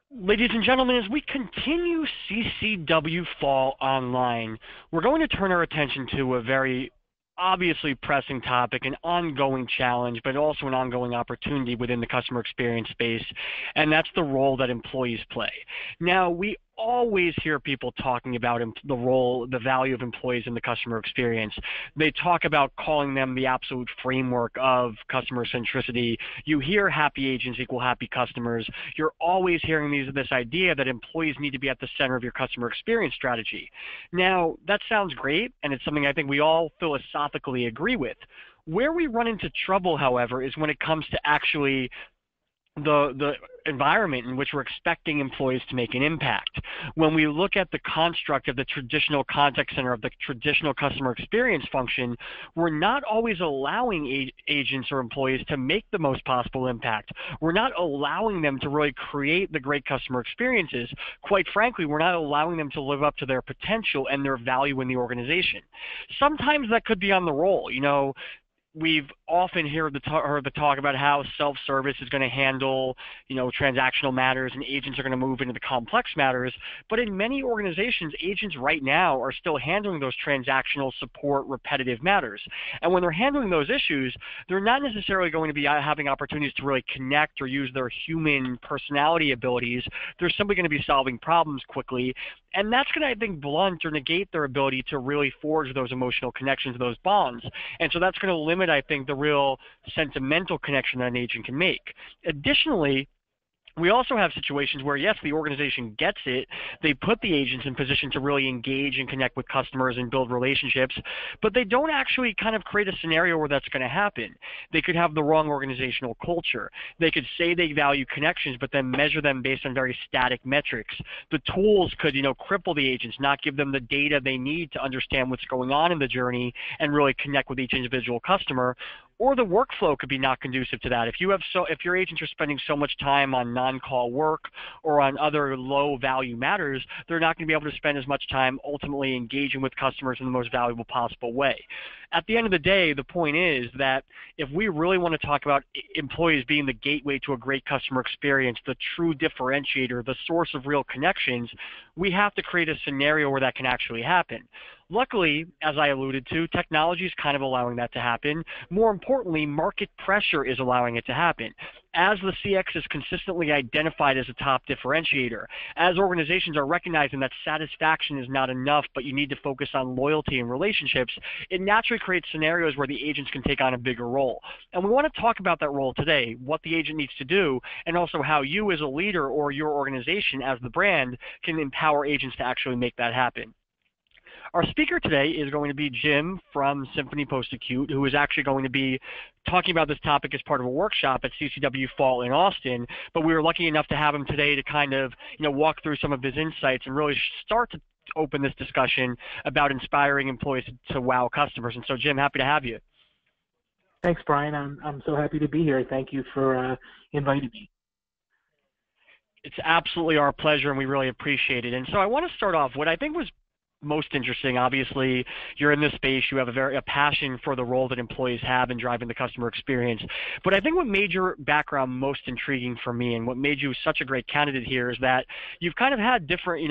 Ladies and gentlemen, as we continue CCW Fall Online, we're going to turn our attention to a very obviously pressing topic, an ongoing challenge, but also an ongoing opportunity within the customer experience space, and that's the role that employees play. Now, we always hear people talking about the role, the value of employees in the customer experience. They talk about calling them the absolute framework of customer centricity. You hear happy agents equal happy customers. You're always hearing this idea that employees need to be at the center of your customer experience strategy. Now, that sounds great, and it's something I think we all philosophically agree with. Where we run into trouble, however, is when it comes to actually the environment in which we're expecting employees to make an impact. When we look at the construct of the traditional contact center, of the traditional customer experience function, we're not always allowing agents or employees to make the most possible impact. We're not allowing them to really create the great customer experiences. Quite frankly, we're not allowing them to live up to their potential and their value in the organization. Sometimes that could be on the role. We've often heard the talk about how self-service is going to handle, transactional matters, and agents are going to move into the complex matters. But in many organizations, agents right now are still handling those transactional support repetitive matters. And when they're handling those issues, they're not necessarily going to be having opportunities to really connect or use their human personality abilities. They're simply going to be solving problems quickly. And that's going to, I think, blunt or negate their ability to really forge those emotional connections, those bonds. And so that's going to limit, I think, the real sentimental connection that an agent can make. Additionally, we also have situations where, yes, the organization gets it. They put the agents in position to really engage and connect with customers and build relationships, but they don't actually kind of create a scenario where that's going to happen. They could have the wrong organizational culture. They could say they value connections, but then measure them based on very static metrics. The tools could, cripple the agents, not give them the data they need to understand what's going on in the journey and really connect with each individual customer. Or the workflow could be not conducive to that. If your agents are spending so much time on non-call work or on other low-value matters, they're not going to be able to spend as much time ultimately engaging with customers in the most valuable possible way. At the end of the day, the point is that if we really want to talk about employees being the gateway to a great customer experience, the true differentiator, the source of real connections, we have to create a scenario where that can actually happen. Luckily, as I alluded to, technology is kind of allowing that to happen. More importantly, market pressure is allowing it to happen. As the CX is consistently identified as a top differentiator, as organizations are recognizing that satisfaction is not enough, but you need to focus on loyalty and relationships, it naturally creates scenarios where the agents can take on a bigger role. And we want to talk about that role today, what the agent needs to do, and also how you as a leader or your organization as the brand can empower agents to actually make that happen. Our speaker today is going to be Jim from Symphony Post-Acute, who is actually going to be talking about this topic as part of a workshop at CCW Fall in Austin. But we were lucky enough to have him today to kind of, walk through some of his insights and really start to open this discussion about inspiring employees to wow customers. And so, Jim, happy to have you. Thanks, Brian. I'm so happy to be here. Thank you for inviting me. It's absolutely our pleasure, and we really appreciate it. And so I want to start off what I think was most interesting. Obviously, you're in this space. You have a passion for the role that employees have in driving the customer experience. But I think what made your background most intriguing for me and what made you such a great candidate here is that you've kind of had different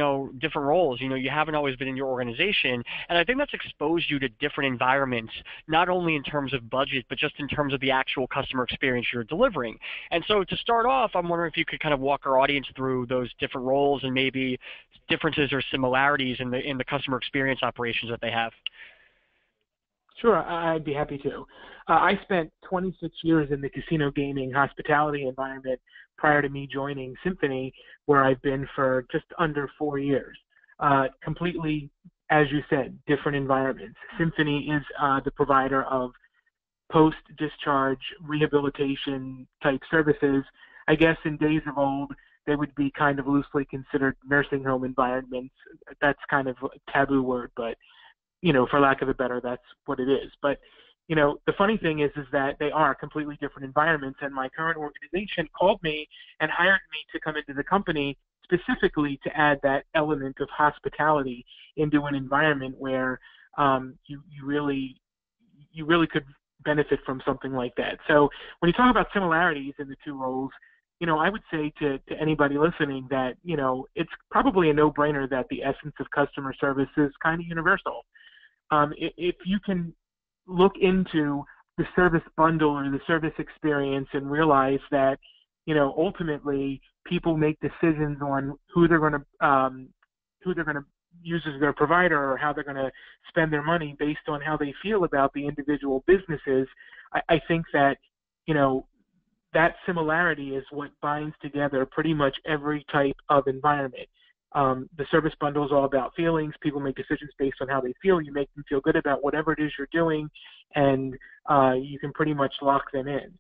roles. You haven't always been in your organization, and I think that's exposed you to different environments, not only in terms of budget, but just in terms of the actual customer experience you're delivering. And so to start off, I'm wondering if you could kind of walk our audience through those different roles and maybe differences or similarities in the customer experience operations that they have. Sure, I'd be happy to. I spent 26 years in the casino gaming hospitality environment prior to me joining Symphony, where I've been for just under 4 years. Completely, as you said, different environments. Symphony is the provider of post-discharge rehabilitation type services. I guess in days of old, they would be kind of loosely considered nursing home environments. That's kind of a taboo word, but, for lack of a better, that's what it is. But, the funny thing is that they are completely different environments, and my current organization called me and hired me to come into the company specifically to add that element of hospitality into an environment where you really could benefit from something like that. So when you talk about similarities in the two roles, I would say to anybody listening that, it's probably a no-brainer that the essence of customer service is kind of universal. If you can look into the service bundle or the service experience and realize that, ultimately people make decisions on who they're going to use as their provider or how they're going to spend their money based on how they feel about the individual businesses. I think that, that similarity is what binds together pretty much every type of environment. The service bundle is all about feelings. People make decisions based on how they feel. You make them feel good about whatever it is you're doing, and you can pretty much lock them in.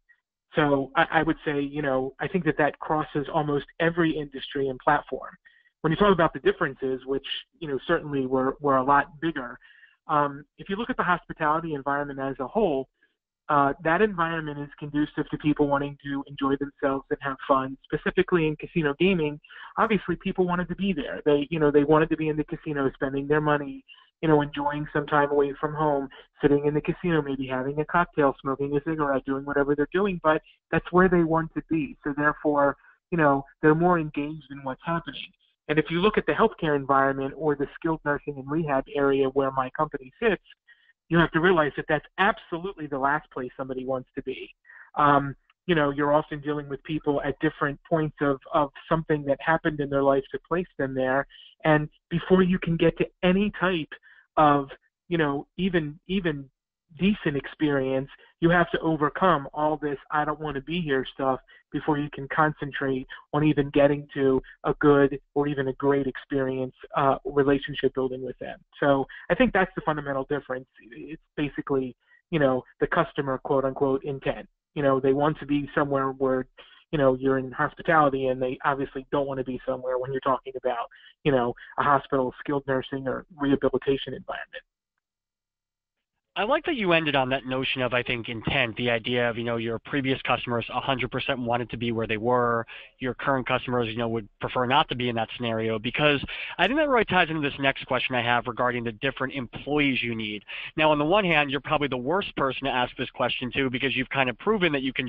So I would say, I think that crosses almost every industry and platform. When you talk about the differences, which, certainly were a lot bigger, if you look at the hospitality environment as a whole, that environment is conducive to people wanting to enjoy themselves and have fun. Specifically in casino gaming, obviously people wanted to be there. They wanted to be in the casino, spending their money, enjoying some time away from home, sitting in the casino, maybe having a cocktail, smoking a cigarette, doing whatever they're doing. But that's where they want to be. So therefore, they're more engaged in what's happening. And if you look at the healthcare environment or the skilled nursing and rehab area where my company sits, you have to realize that that's absolutely the last place somebody wants to be. You're often dealing with people at different points of something that happened in their life to place them there. And before you can get to any type of, even decent experience, you have to overcome all this I don't want to be here stuff before you can concentrate on even getting to a good or even a great experience, relationship building with them. So I think that's the fundamental difference. It's basically, the customer quote unquote intent. They want to be somewhere where, you're in hospitality, and they obviously don't want to be somewhere when you're talking about, a hospital, skilled nursing, or rehabilitation environment. I like that you ended on that notion of, I think, intent, the idea of, your previous customers 100% wanted to be where they were. Your current customers, would prefer not to be in that scenario, because I think that really ties into this next question I have regarding the different employees you need. Now, on the one hand, you're probably the worst person to ask this question to, because you've kind of proven that you can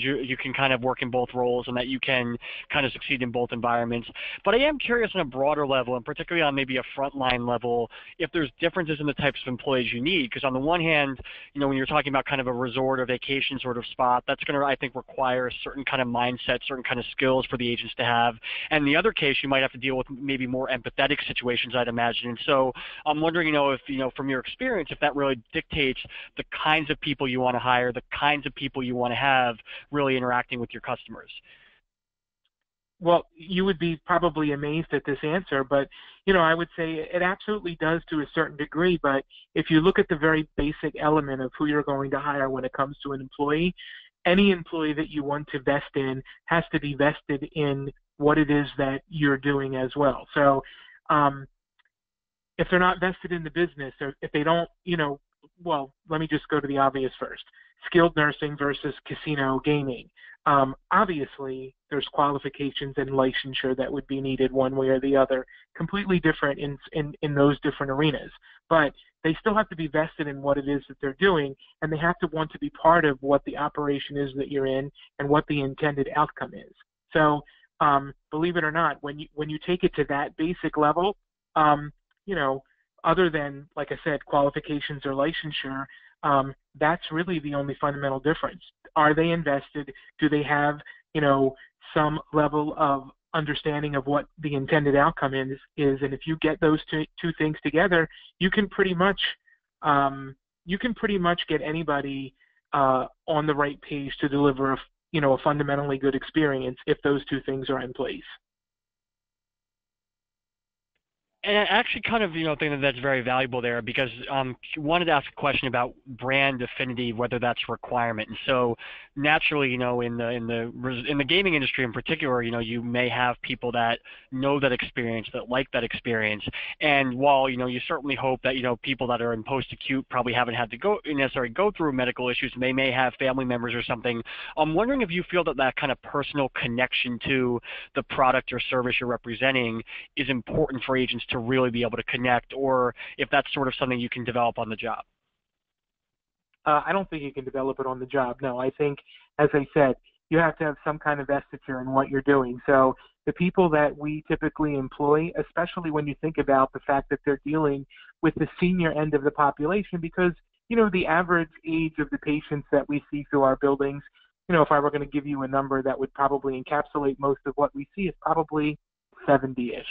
kind of work in both roles and that you can kind of succeed in both environments. But I am curious on a broader level, and particularly on maybe a frontline level, if there's differences in the types of employees you need. Because on the one hand, when you're talking about kind of a resort or vacation sort of spot, that's going to, I think, require a certain kind of mindset, certain kind of skills for the agents to have. And in the other case, you might have to deal with maybe more empathetic situations, I'd imagine. And so I'm wondering, if, from your experience, if that really dictates the kinds of people you want to hire, the kinds of people you want to have really interacting with your customers. Well, you would be probably amazed at this answer, but, I would say it absolutely does to a certain degree. But if you look at the very basic element of who you're going to hire when it comes to an employee, any employee that you want to vest in has to be vested in what it is that you're doing as well. So if they're not vested in the business, or if they don't, well, let me just go to the obvious first. Skilled nursing versus casino gaming. Obviously, there's qualifications and licensure that would be needed one way or the other, completely different in those different arenas. But they still have to be vested in what it is that they're doing, and they have to want to be part of what the operation is that you're in and what the intended outcome is. So, believe it or not, when you take it to that basic level, other than, like I said, qualifications or licensure, that's really the only fundamental difference. Are they invested? Do they have, some level of understanding of what the intended outcome is? And if you get those two things together, you can pretty much get anybody on the right page to deliver a fundamentally good experience if those two things are in place. And I actually kind of, think that's very valuable there, because wanted to ask a question about brand affinity, whether that's a requirement. And so naturally, in the gaming industry in particular, you may have people that know that experience, that like that experience. And while, you certainly hope that, people that are in post-acute probably haven't had to necessarily go through medical issues, and they may have family members or something. I'm wondering if you feel that kind of personal connection to the product or service you're representing is important for agents to really be able to connect, or if that's sort of something you can develop on the job. I don't think you can develop it on the job. No, I think, as I said, you have to have some kind of vesture in what you're doing. So the people that we typically employ, especially when you think about the fact that they're dealing with the senior end of the population, because, the average age of the patients that we see through our buildings, if I were going to give you a number that would probably encapsulate most of what we see, is probably 70-ish.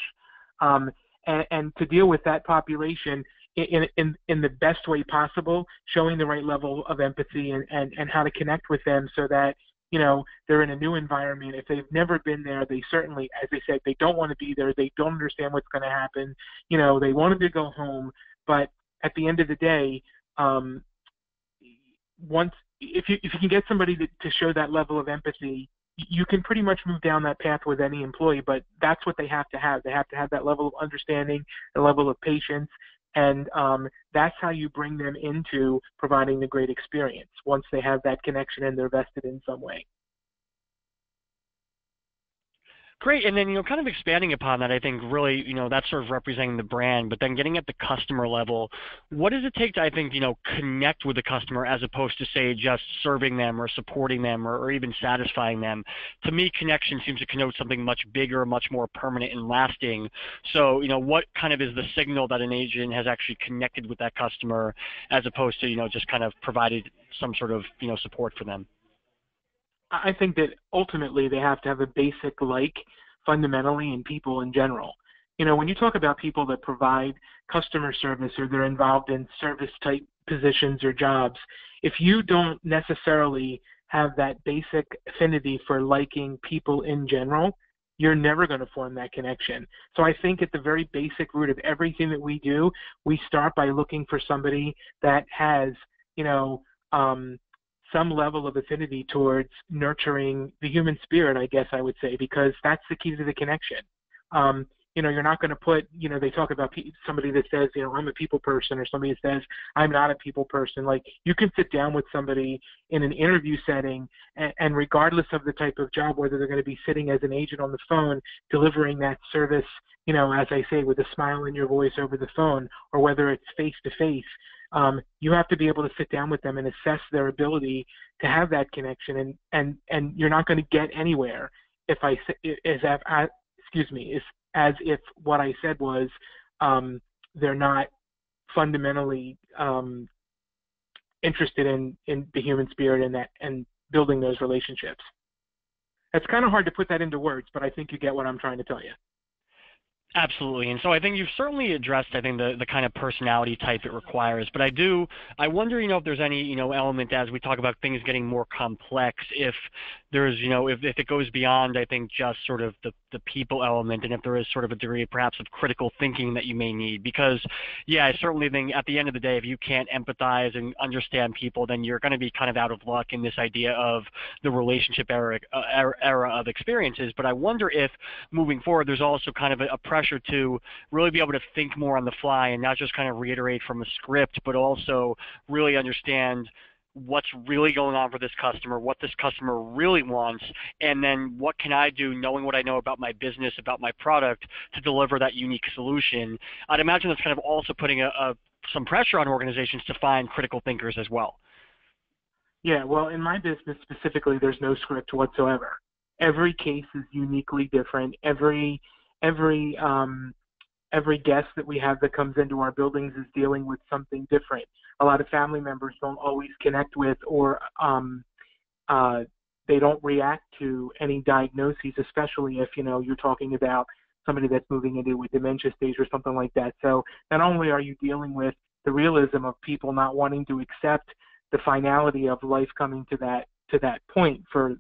And to deal with that population in the best way possible, showing the right level of empathy and how to connect with them so that, they're in a new environment. If they've never been there, they certainly, as I said, they don't want to be there. They don't understand what's going to happen. They wanted to go home. But at the end of the day, if you can get somebody to show that level of empathy, you can pretty much move down that path with any employee, but that's what they have to have. They have to have that level of understanding, the level of patience, and that's how you bring them into providing the great experience once they have that connection and they're vested in some way. Great, and then, kind of expanding upon that, I think really, that's sort of representing the brand, but then getting at the customer level, what does it take to, I think, connect with the customer as opposed to, say, just serving them or supporting them or even satisfying them? To me, connection seems to connote something much bigger, much more permanent and lasting. So, what kind of is the signal that an agent has actually connected with that customer as opposed to, just kind of provided some sort of, support for them? I think that ultimately they have to have a basic fundamentally in people in general. When you talk about people that provide customer service or they're involved in service type positions or jobs, if you don't necessarily have that basic affinity for liking people in general, you're never going to form that connection. So I think at the very basic root of everything that we do, we start by looking for somebody that has, some level of affinity towards nurturing the human spirit, I guess I would say, because that's the key to the connection. You're not going to put, they talk about somebody that says, I'm a people person, or somebody that says, I'm not a people person. Like, you can sit down with somebody in an interview setting, and regardless of the type of job, whether they're going to be sitting as an agent on the phone, delivering that service, as I say, with a smile in your voice over the phone, or whether it's face-to-face, you have to be able to sit down with them and assess their ability to have that connection, and you're not going to get anywhere as if what I said was they're not fundamentally interested in the human spirit and building those relationships. It's kind of hard to put that into words, but I think you get what I'm trying to tell you. Absolutely, and so I think you've certainly addressed, I think, the kind of personality type it requires. But I wonder, if there's any, element as we talk about things getting more complex, if there's, if it goes beyond, I think, just sort of the people element, and if there is sort of a degree, perhaps, of critical thinking that you may need. Because, yeah, I certainly think at the end of the day, if you can't empathize and understand people, then you're going to be kind of out of luck in this idea of the relationship era of experiences. But I wonder if moving forward, there's also kind of a pressure to really be able to think more on the fly and not just kind of reiterate from a script, but also really understand what's really going on for this customer, what this customer really wants, and then what can I do, knowing what I know about my business, about my product, to deliver that unique solution. I'd imagine that's kind of also putting some pressure on organizations to find critical thinkers as well. Yeah, well, in my business specifically, there's no script whatsoever. Every case is uniquely different. Every guest that we have that comes into our buildings is dealing with something different. A lot of family members don't always connect with or they don't react to any diagnoses, especially if, you're talking about somebody that's moving into a dementia stage or something like that. So not only are you dealing with the realism of people not wanting to accept the finality of life coming to that point for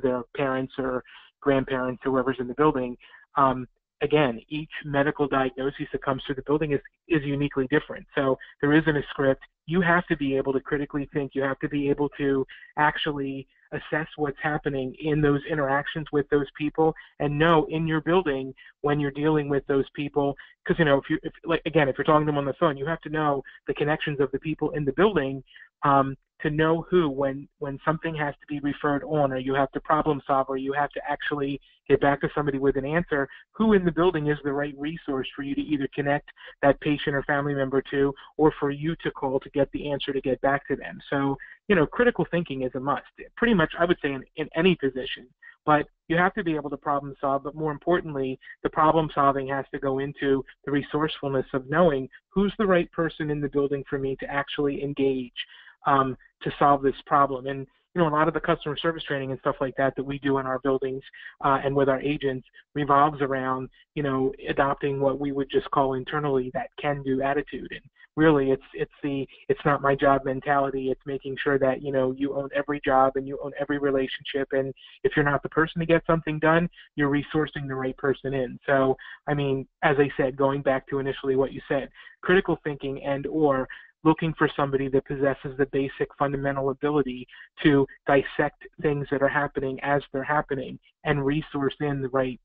their parents or grandparents, whoever's in the building, again, each medical diagnosis that comes through the building is uniquely different. So there isn't a script. You have to be able to critically think. You have to be able to actually assess what's happening in those interactions with those people and know in your building when you're dealing with those people. Because, if you're talking to them on the phone, you have to know the connections of the people in the building to know who, when something has to be referred on, or you have to problem solve, or you have to actually get back to somebody with an answer, who in the building is the right resource for you to either connect that patient or family member to, or for you to call to get the answer to get back to them. So critical thinking is a must. Pretty much, I would say in any position. But you have to be able to problem solve. But more importantly, the problem solving has to go into the resourcefulness of knowing who's the right person in the building for me to actually engage to solve this problem. And a lot of the customer service training and stuff like that we do in our buildings and with our agents revolves around, adopting what we would just call internally that can-do attitude. And really, it's not my job mentality. It's making sure that, you own every job and you own every relationship. And if you're not the person to get something done, you're resourcing the right person in. So, I mean, as I said, going back to initially what you said, critical thinking and/or looking for somebody that possesses the basic fundamental ability to dissect things that are happening as they're happening and resource in the right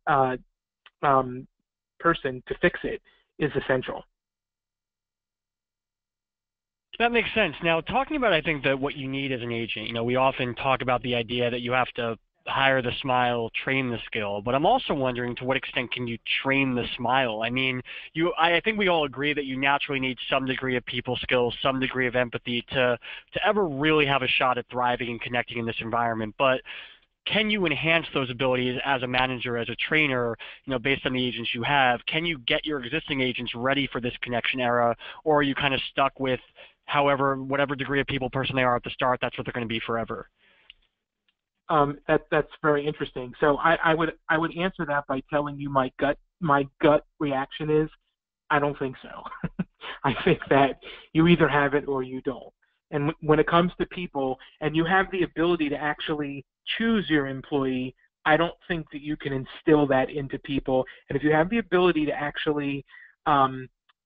person to fix it is essential. That makes sense. Now, talking about, I think, that what you need as an agent, we often talk about the idea that you have to hire the smile, train the skill, but I'm also wondering to what extent can you train the smile? I mean, I think we all agree that you naturally need some degree of people skills, some degree of empathy to ever really have a shot at thriving and connecting in this environment. But can you enhance those abilities as a manager, as a trainer, based on the agents you have? Can you get your existing agents ready for this connection era, or are you kind of stuck with whatever degree of people person they are at the start, that's what they're going to be forever? That's very interesting. So I would answer that by telling you my gut reaction is I don't think so. I think that you either have it or you don't. And when it comes to people and you have the ability to actually choose your employee, I don't think that you can instill that into people. And if you have the ability to actually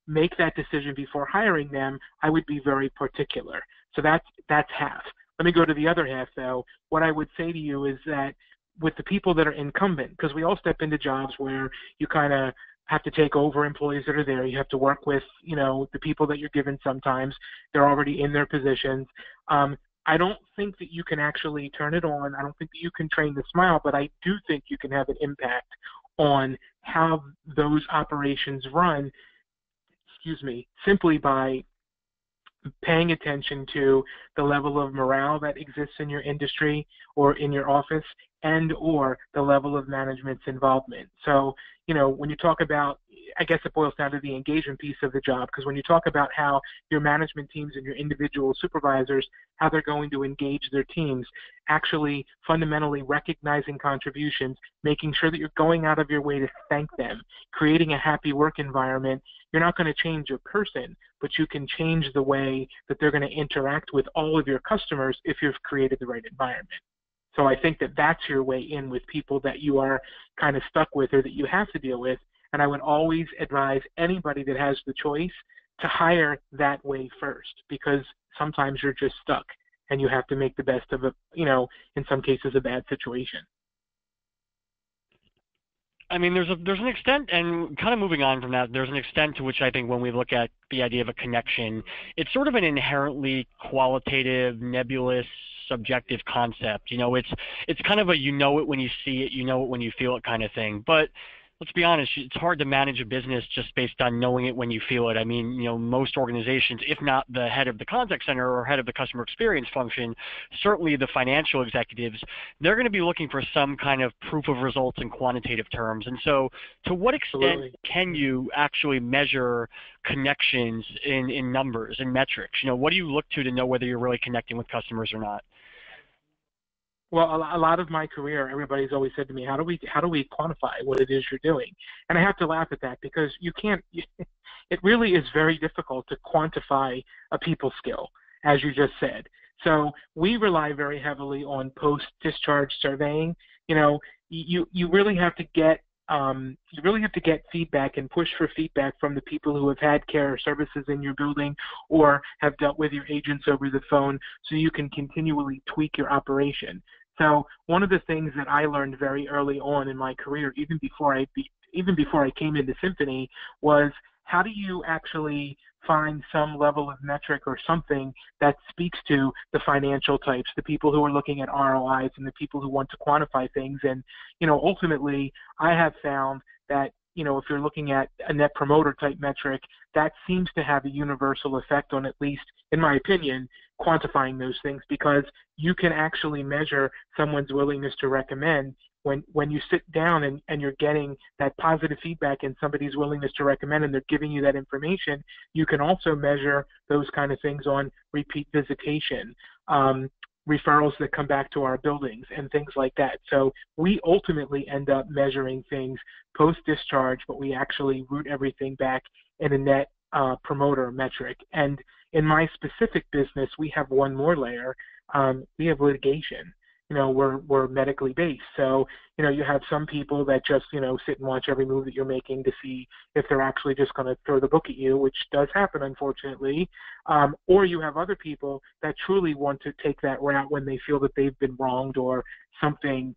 make that decision before hiring them, I would be very particular. So that's half. Let me go to the other half, though. What I would say to you is that with the people that are incumbent, because we all step into jobs where you kind of have to take over employees that are there. You have to work with, the people that you're given sometimes. They're already in their positions. I don't think that you can actually turn it on. I don't think that you can train the smile, but I do think you can have an impact on how those operations run, simply by paying attention to the level of morale that exists in your industry or in your office and/or the level of management's involvement. So, when you talk about, I guess it boils down to the engagement piece of the job, because when you talk about how your management teams and your individual supervisors, how they're going to engage their teams, actually fundamentally recognizing contributions, making sure that you're going out of your way to thank them, creating a happy work environment, you're not going to change your person, but you can change the way that they're going to interact with all of your customers if you've created the right environment. So I think that that's your way in with people that you are kind of stuck with or that you have to deal with. And I would always advise anybody that has the choice to hire that way first, because sometimes you're just stuck and you have to make the best of in some cases, a bad situation. I mean, there's an extent, and kind of moving on from that, there's an extent to which I think when we look at the idea of a connection, it's sort of an inherently qualitative, nebulous, subjective concept. It's kind of a you know it when you see it, you know it when you feel it kind of thing. But let's be honest, it's hard to manage a business just based on knowing it when you feel it. I mean, most organizations, if not the head of the contact center or head of the customer experience function, certainly the financial executives, they're going to be looking for some kind of proof of results in quantitative terms. And so to what extent Absolutely. can you actually measure connections in numbers and metrics? What do you look to know whether you're really connecting with customers or not? Well, a lot of my career, everybody's always said to me, how do we quantify what it is you're doing? And I have to laugh at that because you can't, it really is very difficult to quantify a people skill, as you just said. So we rely very heavily on post-discharge surveying. You really have to get feedback and push for feedback from the people who have had care or services in your building or have dealt with your agents over the phone so you can continually tweak your operation. So one of the things that I learned very early on in my career, even before I came into Symphony, was how do you actually find some level of metric or something that speaks to the financial types, the people who are looking at ROIs and the people who want to quantify things. And, ultimately, I have found that, if you're looking at a net promoter type metric, that seems to have a universal effect on, at least in my opinion, quantifying those things, because you can actually measure someone's willingness to recommend when you sit down and you're getting that positive feedback and somebody's willingness to recommend and they're giving you that information. You can also measure those kind of things on repeat visitation, referrals that come back to our buildings, and things like that. So we ultimately end up measuring things post-discharge, but we actually root everything back in a net promoter metric. And in my specific business, we have one more layer. We have litigation. We're medically based. So, you have some people that just, sit and watch every move that you're making to see if they're actually just going to throw the book at you, which does happen, unfortunately. Or you have other people that truly want to take that route when they feel that they've been wronged or something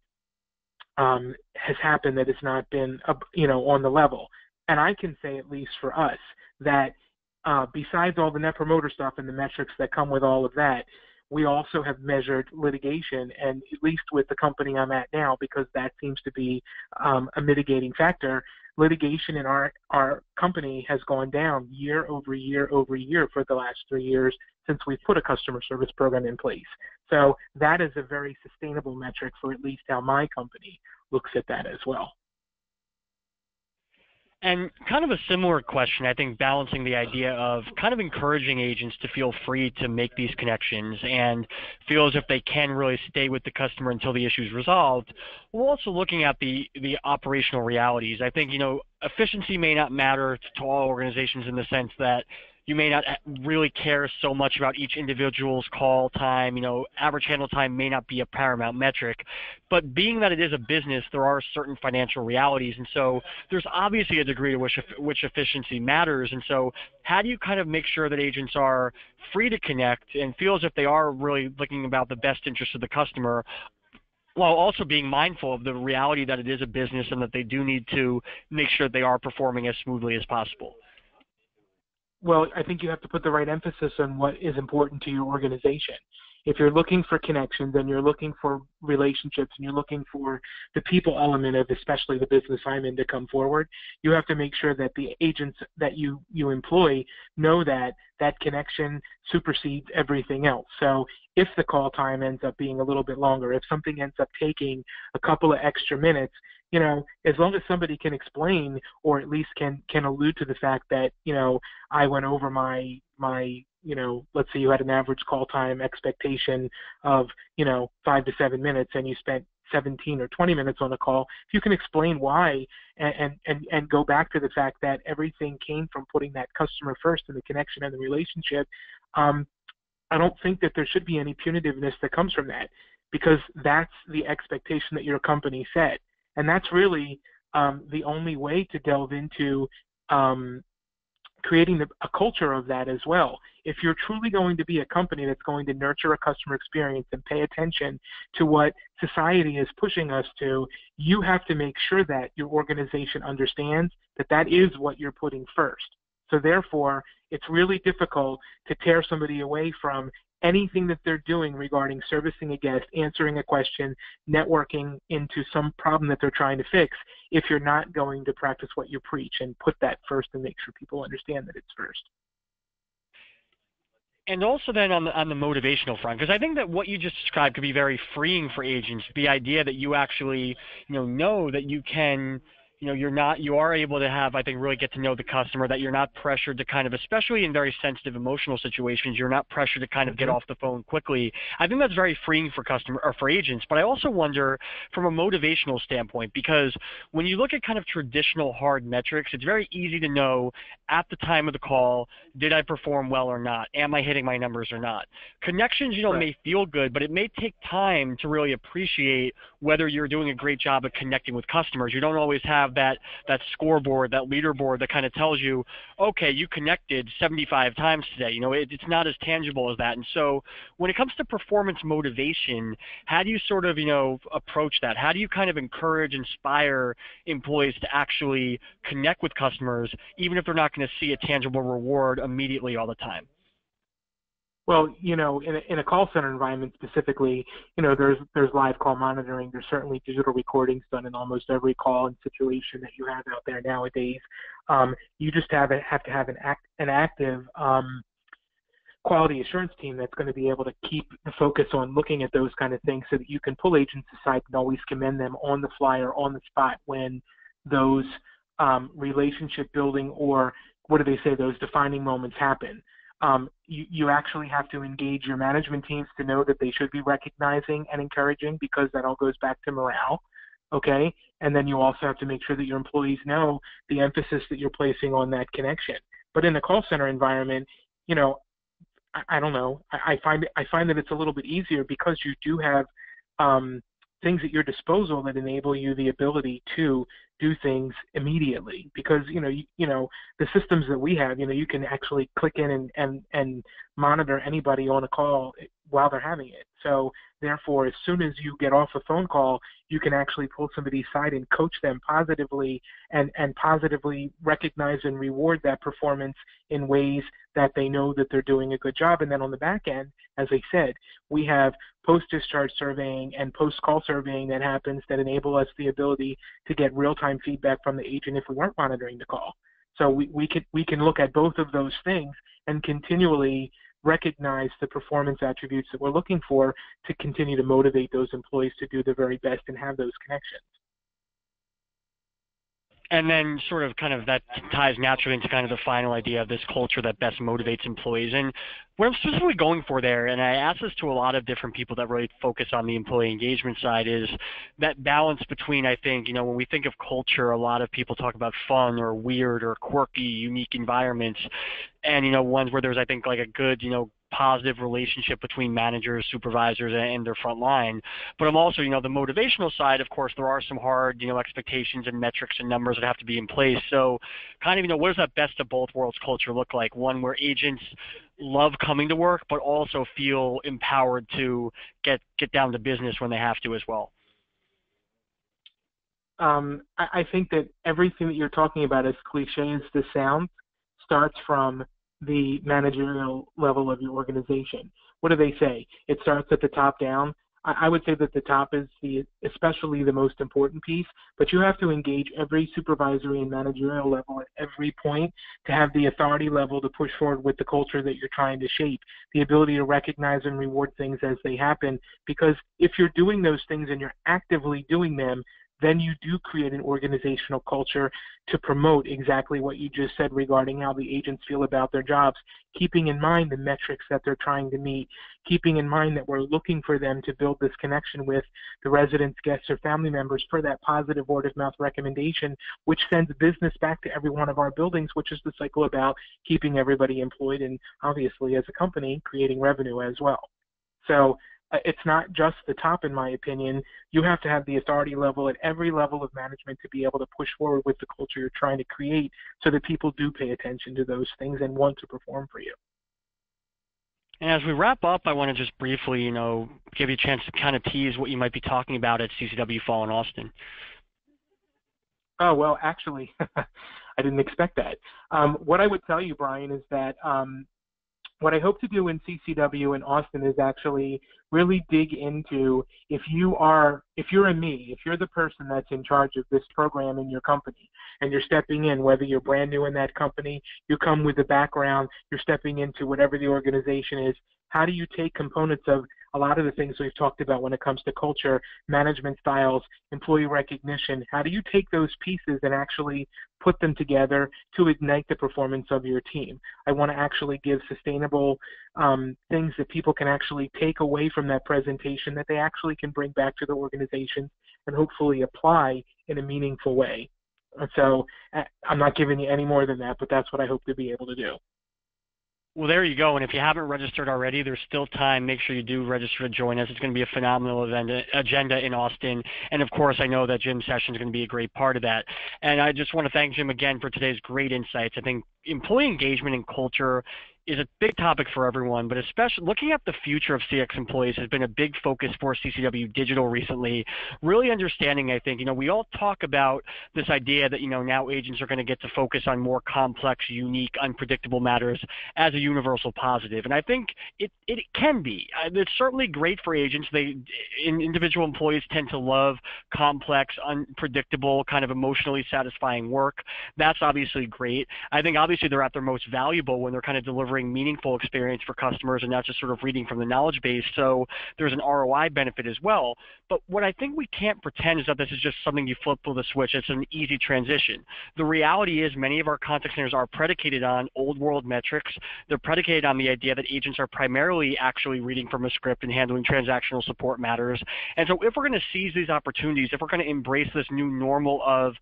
has happened that has not been, on the level. And I can say, at least for us, that besides all the net promoter stuff and the metrics that come with all of that, we also have measured litigation, and at least with the company I'm at now, because that seems to be a mitigating factor, litigation in our company has gone down year over year over year for the last 3 years since we've put a customer service program in place. So that is a very sustainable metric for at least how my company looks at that as well. And kind of a similar question, I think, balancing the idea of kind of encouraging agents to feel free to make these connections and feel as if they can really stay with the customer until the issue is resolved. We're also looking at the operational realities. I think, efficiency may not matter to all organizations in the sense that you may not really care so much about each individual's call time. Average handle time may not be a paramount metric, but being that it is a business, there are certain financial realities. And so there's obviously a degree to which efficiency matters. And so how do you kind of make sure that agents are free to connect and feel as if they are really looking about the best interest of the customer, while also being mindful of the reality that it is a business and that they do need to make sure they are performing as smoothly as possible? Well, I think you have to put the right emphasis on what is important to your organization. If you're looking for connections and you're looking for relationships and you're looking for the people element of especially the business I'm in to come forward, you have to make sure that the agents that you employ know that that connection supersedes everything else. So if the call time ends up being a little bit longer, if something ends up taking a couple of extra minutes, as long as somebody can explain or at least can allude to the fact that, I went over my let's say you had an average call time expectation of, 5 to 7 minutes and you spent 17 or 20 minutes on a call, if you can explain why and go back to the fact that everything came from putting that customer first and the connection and the relationship, I don't think that there should be any punitiveness that comes from that, because that's the expectation that your company set. And that's really the only way to delve into creating a culture of that as well. If you're truly going to be a company that's going to nurture a customer experience and pay attention to what society is pushing us to, you have to make sure that your organization understands that that is what you're putting first. So therefore, it's really difficult to tear somebody away from anything that they're doing regarding servicing a guest, answering a question, networking into some problem that they're trying to fix, if you're not going to practice what you preach and put that first and make sure people understand that it's first. And also then on the motivational front, because I think that what you just described could be very freeing for agents, the idea that you actually know that you can you are able to have, I think, really get to know the customer, that you're not pressured to kind of, especially in very sensitive emotional situations, you're not pressured to kind of get off the phone quickly. I think that's very freeing for for agents. But I also wonder from a motivational standpoint, because when you look at kind of traditional hard metrics, it's very easy to know at the time of the call, did I perform well or not? Am I hitting my numbers or not? Connections, may feel good, but it may take time to really appreciate whether you're doing a great job of connecting with customers. You don't always have that scoreboard, that leaderboard that kind of tells you, okay, you connected 75 times today. It's not as tangible as that. And so when it comes to performance motivation, how do you sort of, approach that? How do you kind of encourage, inspire employees to actually connect with customers, even if they're not going to see a tangible reward immediately all the time? Well, in a call center environment specifically, there's live call monitoring. There's certainly digital recordings done in almost every call and situation that you have out there nowadays. You just have to have an active quality assurance team that's going to be able to keep the focus on looking at those kind of things so that you can pull agents aside and always commend them on the fly or on the spot when those relationship building, or what do they say, those defining moments happen. You actually have to engage your management teams to know that they should be recognizing and encouraging, because that all goes back to morale. Okay, and then you also have to make sure that your employees know the emphasis that you're placing on that connection. But in the call center environment, I don't know. I find that it's a little bit easier because you do have things at your disposal that enable you the ability to do things immediately. Because the systems that we have, you can actually click in and monitor anybody on a call while they're having it. So therefore, as soon as you get off a phone call, you can actually pull somebody aside and coach them positively and positively recognize and reward that performance in ways that they know that they're doing a good job. And then on the back end, as I said, we have post-discharge surveying and post-call surveying that happens that enable us the ability to get real-time feedback from the agent if we weren't monitoring the call. So we can look at both of those things and continually recognize the performance attributes that we're looking for to continue to motivate those employees to do their very best and have those connections. And then sort of kind of that ties naturally into kind of the final idea of this culture that best motivates employees. And what I'm specifically going for there, and I ask this to a lot of different people that really focus on the employee engagement side, is that balance between, I think, when we think of culture, a lot of people talk about fun or weird or quirky, unique environments, and, ones where there's, I think, like a good, positive relationship between managers, supervisors, and their front line. But I'm also, the motivational side, of course, there are some hard, expectations and metrics and numbers that have to be in place. So kind of, what does that best of both worlds culture look like? One where agents love coming to work, but also feel empowered to get down to business when they have to as well. I think that everything that you're talking about, as cliche as this sounds, starts from the managerial level of your organization. What do they say? It starts at the top down. I would say that the top is especially the most important piece, but you have to engage every supervisory and managerial level at every point to have the authority level to push forward with the culture that you're trying to shape, the ability to recognize and reward things as they happen, because if you're doing those things and you're actively doing them, then you do create an organizational culture to promote exactly what you just said regarding how the agents feel about their jobs, keeping in mind the metrics that they're trying to meet, keeping in mind that we're looking for them to build this connection with the residents, guests, or family members for that positive word-of-mouth recommendation, which sends business back to every one of our buildings, which is the cycle about keeping everybody employed and obviously as a company creating revenue as well. So it's not just the top, in my opinion. You have to have the authority level at every level of management to be able to push forward with the culture you're trying to create so that people do pay attention to those things and want to perform for you. And as we wrap up, I want to just briefly, give you a chance to kind of tease what you might be talking about at CCW Fall in Austin. Oh, well, actually, I didn't expect that. What I would tell you, Brian, is that what I hope to do in CCW in Austin is actually really dig into if you're the person that's in charge of this program in your company and you're stepping in, whether you're brand new in that company, you come with a background, you're stepping into whatever the organization is, how do you take components of a lot of the things we've talked about when it comes to culture, management styles, employee recognition? How do you take those pieces and actually put them together to ignite the performance of your team? I want to actually give sustainable things that people can actually take away from that presentation that they actually can bring back to their organizations and hopefully apply in a meaningful way. So I'm not giving you any more than that, but that's what I hope to be able to do. Well, there you go. And if you haven't registered already, there's still time. Make sure you do register to join us. It's going to be a phenomenal agenda in Austin. And, of course, I know that Jim's session is going to be a great part of that. And I just want to thank Jim again for today's great insights. I think employee engagement and culture is a big topic for everyone, but especially looking at the future of CX employees has been a big focus for CCW Digital recently. Really understanding, I think, we all talk about this idea that, now agents are going to get to focus on more complex, unique, unpredictable matters as a universal positive. And I think it can be. It's certainly great for agents. Individual employees tend to love complex, unpredictable, kind of emotionally satisfying work. That's obviously great. I think obviously they're at their most valuable when they're kind of delivering delivering meaningful experience for customers and not just sort of reading from the knowledge base. So there's an ROI benefit as well. But what I think we can't pretend is that this is just something you flip through the switch. It's an easy transition. The reality is many of our contact centers are predicated on old world metrics. They're predicated on the idea that agents are primarily actually reading from a script and handling transactional support matters. And so if we're going to seize these opportunities, if we're going to embrace this new normal of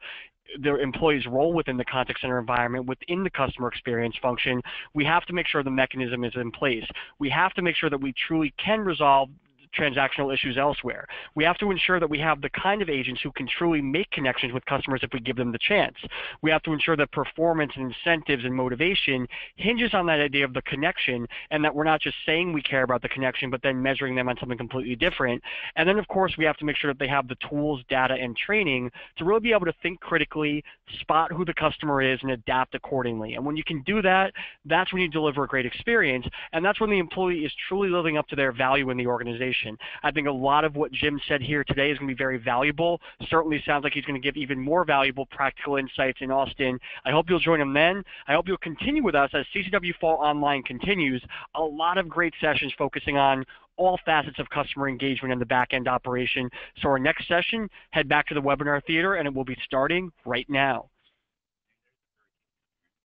their employees' role within the contact center environment, within the customer experience function, we have to make sure the mechanism is in place. We have to make sure that we truly can resolve transactional issues elsewhere. We have to ensure that we have the kind of agents who can truly make connections with customers if we give them the chance. We have to ensure that performance and incentives and motivation hinges on that idea of the connection, and that we're not just saying we care about the connection, but then measuring them on something completely different. And then, of course, we have to make sure that they have the tools, data, and training to really be able to think critically, spot who the customer is, and adapt accordingly. And when you can do that, that's when you deliver a great experience, and that's when the employee is truly living up to their value in the organization. I think a lot of what Jim said here today is going to be very valuable. Certainly sounds like he's going to give even more valuable practical insights in Austin. I hope you'll join him then. I hope you'll continue with us as CCW Fall Online continues. A lot of great sessions focusing on all facets of customer engagement and the back-end operation. So our next session, head back to the webinar theater, and it will be starting right now.